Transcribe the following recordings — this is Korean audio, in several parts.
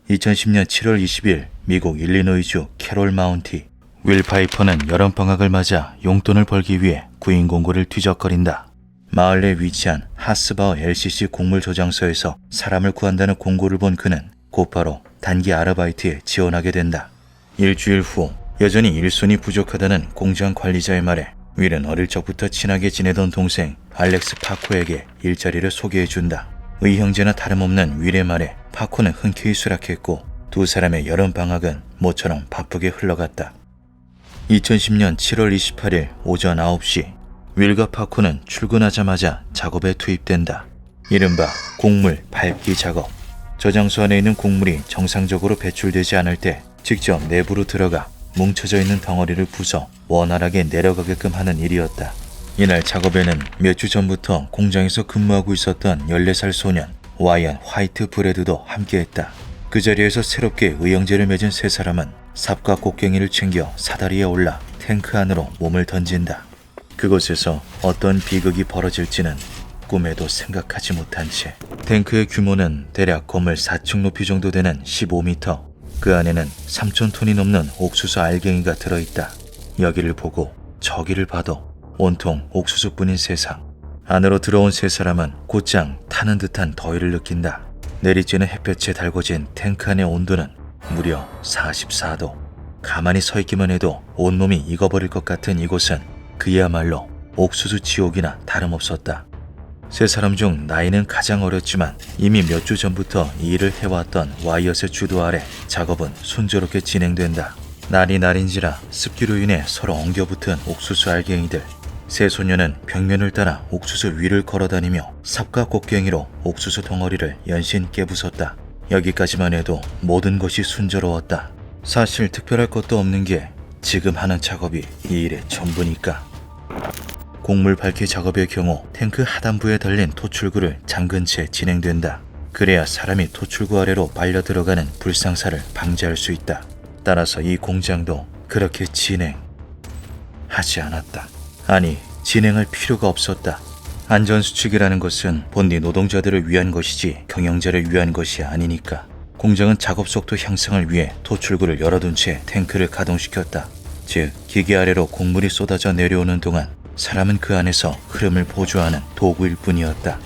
2010년 7월 20일 미국 일리노이주 캐롤 마운티. 윌 파이퍼는 여름방학을 맞아 용돈을 벌기 위해 구인 공고를 뒤적거린다. 마을 내 위치한 하스바우 LCC 곡물 저장소에서 사람을 구한다는 공고를 본 그는 곧바로 단기 아르바이트에 지원하게 된다. 일주일 후 여전히 일손이 부족하다는 공장 관리자의 말에 윌은 어릴 적부터 친하게 지내던 동생 알렉스 파코에게 일자리를 소개해준다. 의형제나 다름없는 윌의 말에 파코는 흔쾌히 수락했고 두 사람의 여름방학은 모처럼 바쁘게 흘러갔다. 2010년 7월 28일 오전 9시 윌과 파코는 출근하자마자 작업에 투입된다. 이른바 곡물 밟기 작업. 저장소 안에 있는 곡물이 정상적으로 배출되지 않을 때 직접 내부로 들어가 뭉쳐져 있는 덩어리를 부숴 원활하게 내려가게끔 하는 일이었다. 이날 작업에는 몇 주 전부터 공장에서 근무하고 있었던 14살 소년 와이언 화이트 브레드도 함께했다. 그 자리에서 새롭게 의형제를 맺은 세 사람은 삽과 곡괭이를 챙겨 사다리에 올라 탱크 안으로 몸을 던진다. 그곳에서 어떤 비극이 벌어질지는 꿈에도 생각하지 못한 채 탱크의 규모는 대략 건물 4층 높이 정도 되는 15m. 그 안에는 3,000톤이 넘는 옥수수 알갱이가 들어있다. 여기를 보고 저기를 봐도 온통 옥수수뿐인 세상. 안으로 들어온 세 사람은 곧장 타는 듯한 더위를 느낀다. 내리쬐는 햇볕에 달궈진 탱크 안의 온도는 무려 44도. 가만히 서 있기만 해도 온몸이 익어버릴 것 같은 이곳은 그야말로 옥수수 지옥이나 다름없었다. 세 사람 중 나이는 가장 어렸지만 이미 몇 주 전부터 이 일을 해왔던 와이엇의 주도 아래 작업은 순조롭게 진행된다. 날이 날인지라 습기로 인해 서로 엉겨붙은 옥수수 알갱이들. 세 소녀는 벽면을 따라 옥수수 위를 걸어다니며 삽과 곡괭이로 옥수수 덩어리를 연신 깨부쉈다. 여기까지만 해도 모든 것이 순조로웠다. 사실 특별할 것도 없는 게 지금 하는 작업이 이 일의 전부니까. 곡물 밟기 작업의 경우 탱크 하단부에 달린 토출구를 잠근 채 진행된다. 그래야 사람이 토출구 아래로 빨려 들어가는 불상사를 방지할 수 있다. 따라서 이 공장도 그렇게 진행하지 않았다. 아니, 진행할 필요가 없었다. 안전수칙이라는 것은 본디 노동자들을 위한 것이지 경영자를 위한 것이 아니니까. 공장은 작업 속도 향상을 위해 토출구를 열어둔 채 탱크를 가동시켰다. 즉, 기계 아래로 곡물이 쏟아져 내려오는 동안 사람은 그 안에서 흐름을 보조하는 도구일 뿐이었다.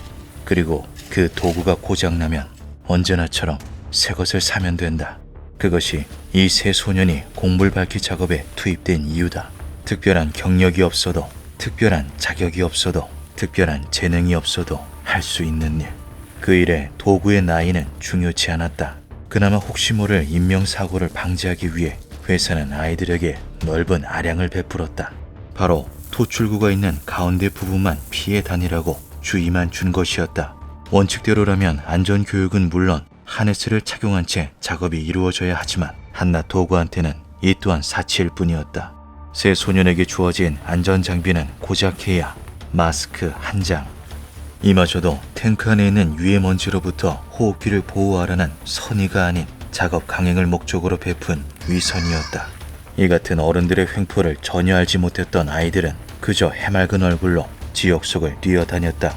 그리고 그 도구가 고장나면 언제나처럼 새 것을 사면 된다. 그것이 이 세 소년이 곡물 밟기 작업에 투입된 이유다. 특별한 경력이 없어도, 특별한 자격이 없어도, 특별한 재능이 없어도 할 수 있는 일. 그 일에 도구의 나이는 중요치 않았다. 그나마 혹시 모를 인명사고를 방지하기 위해 회사는 아이들에게 넓은 아량을 베풀었다. 바로 토출구가 있는 가운데 부분만 피해 다니라고 주의만 준 것이었다. 원칙대로라면 안전교육은 물론 하네스를 착용한 채 작업이 이루어져야 하지만 한낱 도구한테는 이 또한 사치일 뿐이었다. 세 소년에게 주어진 안전장비는 고작해야 마스크 한 장. 이마저도 탱크 안에 있는 유해먼지로부터 호흡기를 보호하라는 선의가 아닌 작업 강행을 목적으로 베푼 위선이었다. 이 같은 어른들의 횡포를 전혀 알지 못했던 아이들은 그저 해맑은 얼굴로 지옥 속을 뛰어다녔다.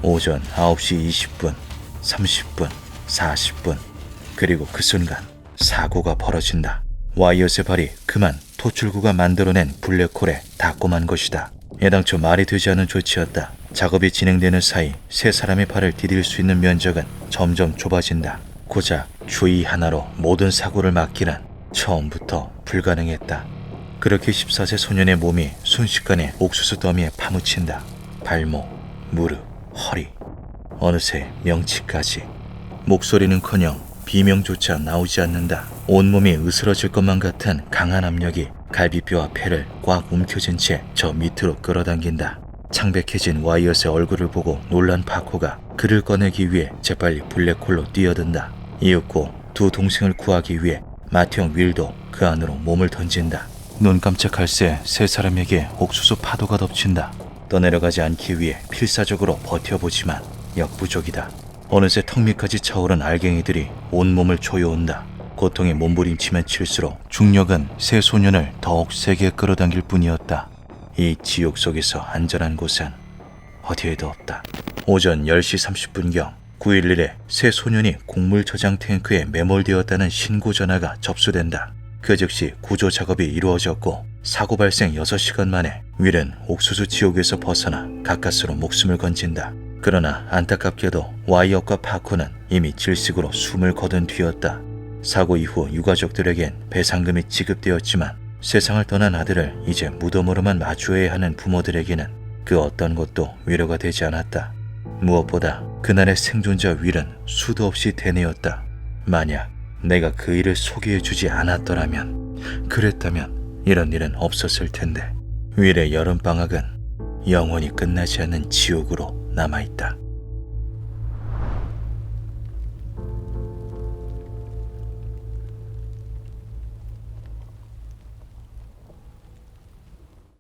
오전 9시 20분, 30분, 40분, 그리고 그 순간 사고가 벌어진다. 와이엇의 발이 그만 토출구가 만들어낸 블랙홀에 닿고 만 것이다. 애당초 말이 되지 않은 조치였다. 작업이 진행되는 사이 세 사람의 발을 디딜 수 있는 면적은 점점 좁아진다. 고작 주의 하나로 모든 사고를 막기란 처음부터 불가능했다. 그렇게 14세 소년의 몸이 순식간에 옥수수 더미에 파묻힌다. 발목, 무릎, 허리, 어느새 명치까지. 목소리는커녕 비명조차 나오지 않는다. 온몸이 으스러질 것만 같은 강한 압력이 갈비뼈와 폐를 꽉 움켜쥔 채 저 밑으로 끌어당긴다. 창백해진 와이엇의 얼굴을 보고 놀란 파코가 그를 꺼내기 위해 재빨리 블랙홀로 뛰어든다. 이윽고 두 동생을 구하기 위해 마티형 윌도 그 안으로 몸을 던진다. 눈 깜짝할 새 세 사람에게 옥수수 파도가 덮친다. 떠내려가지 않기 위해 필사적으로 버텨보지만 역부족이다. 어느새 턱 밑까지 차오른 알갱이들이 온몸을 조여온다. 고통에 몸부림치면 칠수록 중력은 세 소년을 더욱 세게 끌어당길 뿐이었다. 이 지옥 속에서 안전한 곳은 어디에도 없다. 오전 10시 30분경 911에 새 소년이 곡물 저장 탱크에 매몰되었다는 신고 전화가 접수된다. 그 즉시 구조 작업이 이루어졌고 사고 발생 6시간 만에 윌은 옥수수 지옥에서 벗어나 가까스로 목숨을 건진다. 그러나 안타깝게도 와이엇과 파코는 이미 질식으로 숨을 거둔 뒤였다. 사고 이후 유가족들에겐 배상금이 지급되었지만 세상을 떠난 아들을 이제 무덤으로만 마주해야 하는 부모들에게는 그 어떤 것도 위로가 되지 않았다. 무엇보다 그날의 생존자 윌은 수도 없이 되뇌었다. 만약 내가 그 일을 소개해주지 않았더라면, 그랬다면 이런 일은 없었을 텐데 윌의 여름방학은 영원히 끝나지 않는 지옥으로 남아있다.